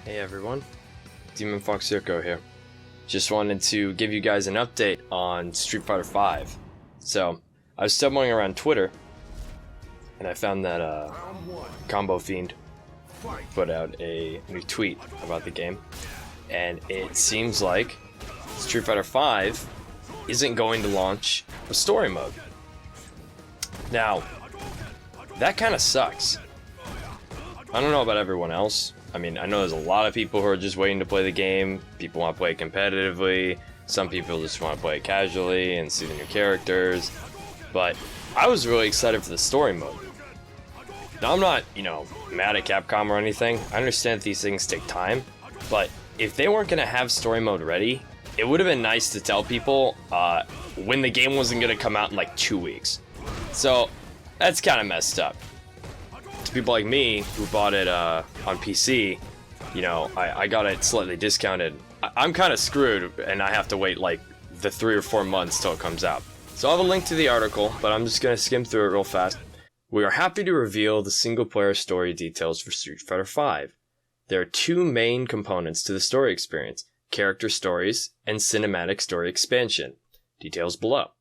Hey everyone, Demon Fox Yoko here. Just wanted to give you guys an update on Street Fighter V. So, I was stumbling around Twitter, and I found that Combo Fiend put out a new tweet about the game, and it seems like Street Fighter V isn't going to launch a story mode. Now, that kind of sucks. I don't know about everyone else. I mean, I know there's a lot of people who are just waiting to play the game. People want to play it competitively. Some people just want to play it casually and see the new characters. But I was really excited for the story mode. Now, I'm not, mad at Capcom or anything. I understand these things take time. But if they weren't going to have story mode ready, it would have been nice to tell people when the game wasn't going to come out in like 2 weeks. So, that's kind of messed up. To people like me who bought it on PC, I got it slightly discounted. I'm kind of screwed, and I have to wait like the 3 or 4 months till it comes out. So I'll have a link to the article, but I'm just gonna skim through it real fast. We are happy to reveal the single-player story details for Street Fighter V. There are two main components to the story experience: character stories and cinematic story expansion. Details below.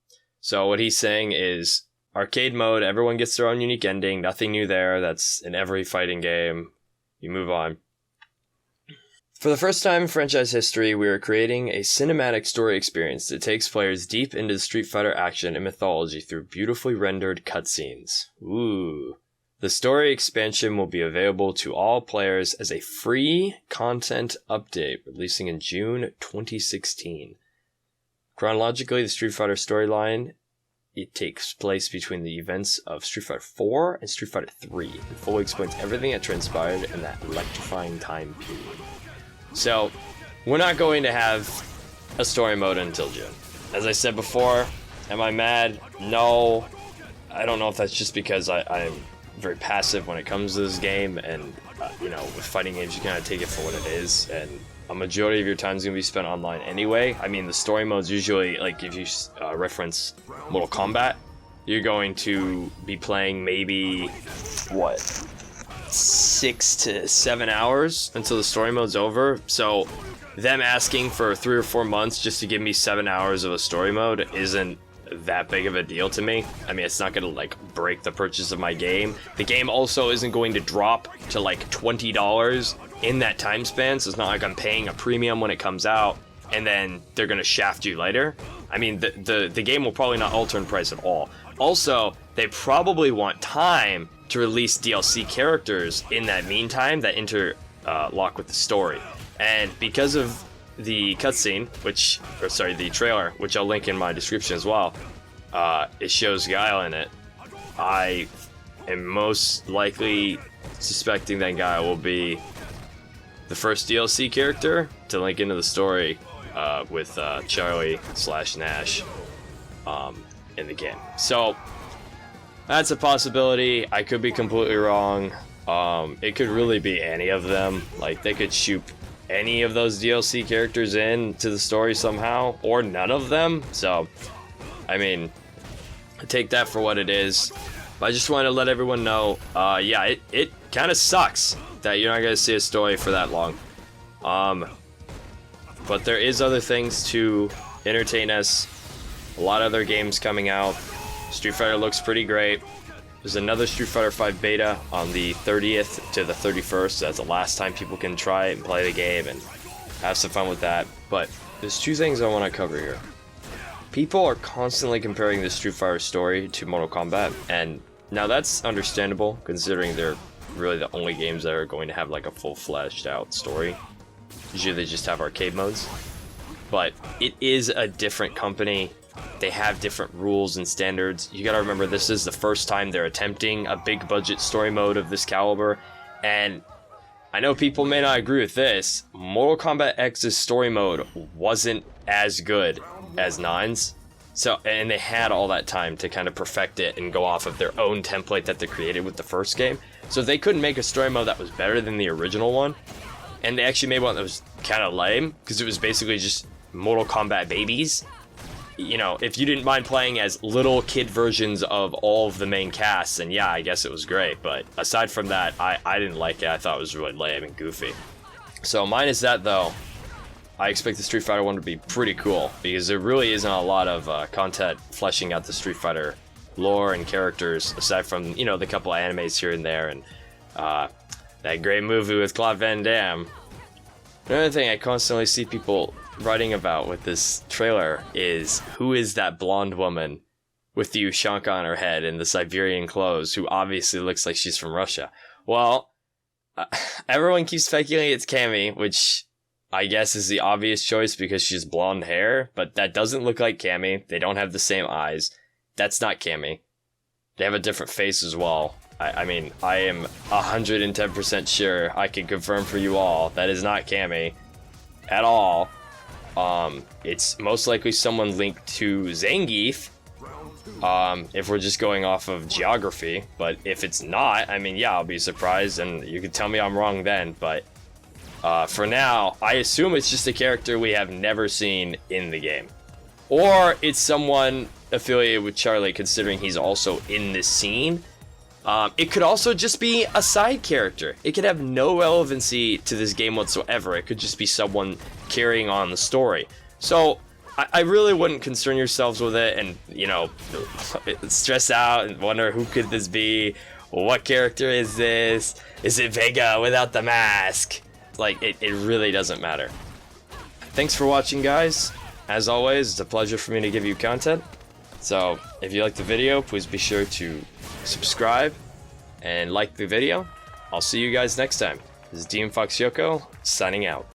So what he's saying is, arcade mode, everyone gets their own unique ending, nothing new there, that's in every fighting game. You move on. For the first time in franchise history, we are creating a cinematic story experience that takes players deep into the Street Fighter action and mythology through beautifully rendered cutscenes. Ooh. The story expansion will be available to all players as a free content update, releasing in June 2016. Chronologically, the Street Fighter storyline, it takes place between the events of Street Fighter 4 and Street Fighter 3, and fully explains everything that transpired in that electrifying time period. So, we're not going to have a story mode until June. As I said before, am I mad? No. I don't know if that's just because I'm very passive when it comes to this game, and, with fighting games you kind of take it for what it is, and a majority of your time is going to be spent online anyway. I mean, the story mode's usually, like, if you reference Mortal Kombat, you're going to be playing maybe, 6 to 7 hours until the story mode's over. So, them asking for 3 or 4 months just to give me 7 hours of a story mode isn't that big of a deal to me. I mean, it's not going to, break the purchase of my game. The game also isn't going to drop to, $20 in that time span, so it's not like I'm paying a premium when it comes out and then they're gonna shaft you later. I mean, the game will probably not alter in price at all. Also, they probably want time to release DLC characters in that meantime that interlock with the story. And because of the cutscene, the trailer, which I'll link in my description as well, it shows Guile in it. I am most likely suspecting that Guile will be the first DLC character to link into the story with Charlie/Nash in the game. So that's a possibility. I could be completely wrong. It could really be any of them. Like, they could shoot any of those DLC characters in to the story somehow, or none of them. So, I mean, take that for what it is. But I just wanted to let everyone know, it kind of sucks that you're not going to see a story for that long. But there is other things to entertain us. A lot of other games coming out. Street Fighter looks pretty great. There's another Street Fighter V beta on the 30th to the 31st. So that's the last time people can try it and play the game and have some fun with that. But there's two things I want to cover here. People are constantly comparing the Street Fighter story to Mortal Kombat, and now that's understandable considering they're really the only games that are going to have a full-fleshed out story. Usually they just have arcade modes. But it is a different company. They have different rules and standards. You gotta remember, this is the first time they're attempting a big budget story mode of this caliber. And I know people may not agree with this. Mortal Kombat X's story mode wasn't as good as 9's. So, and they had all that time to kind of perfect it and go off of their own template that they created with the first game. So they couldn't make a story mode that was better than the original one. And they actually made one that was kind of lame, because it was basically just Mortal Kombat babies. If you didn't mind playing as little kid versions of all of the main casts, then yeah, I guess it was great. But aside from that, I didn't like it. I thought it was really lame and goofy. So minus that though, I expect the Street Fighter 1 to be pretty cool, because there really isn't a lot of content fleshing out the Street Fighter lore and characters, aside from, you know, the couple of animes here and there, and that great movie with Claude Van Damme. Another thing I constantly see people writing about with this trailer is, who is that blonde woman with the Ushanka on her head and the Siberian clothes, who obviously looks like she's from Russia? Well, everyone keeps speculating it's Cammy, which I guess is the obvious choice because she's blonde hair, but that doesn't look like Cammy. They don't have the same eyes. That's not Cammy. They have a different face as well. I mean, I am 110% sure I can confirm for you all that is not Cammy at all. It's most likely someone linked to Zangief, if we're just going off of geography. But if it's not, I mean, yeah, I'll be surprised, and you can tell me I'm wrong then, but for now, I assume it's just a character we have never seen in the game. Or it's someone affiliated with Charlie, considering he's also in this scene. It could also just be a side character. It could have no relevancy to this game whatsoever. It could just be someone carrying on the story. So I really wouldn't concern yourselves with it and, you know, stress out and wonder, who could this be? What character is this? Is it Vega without the mask? Like, it really doesn't matter. Thanks for watching, guys. As always, it's a pleasure for me to give you content. So, if you liked the video, please be sure to subscribe and like the video. I'll see you guys next time. This is DM Fox Yoko, signing out.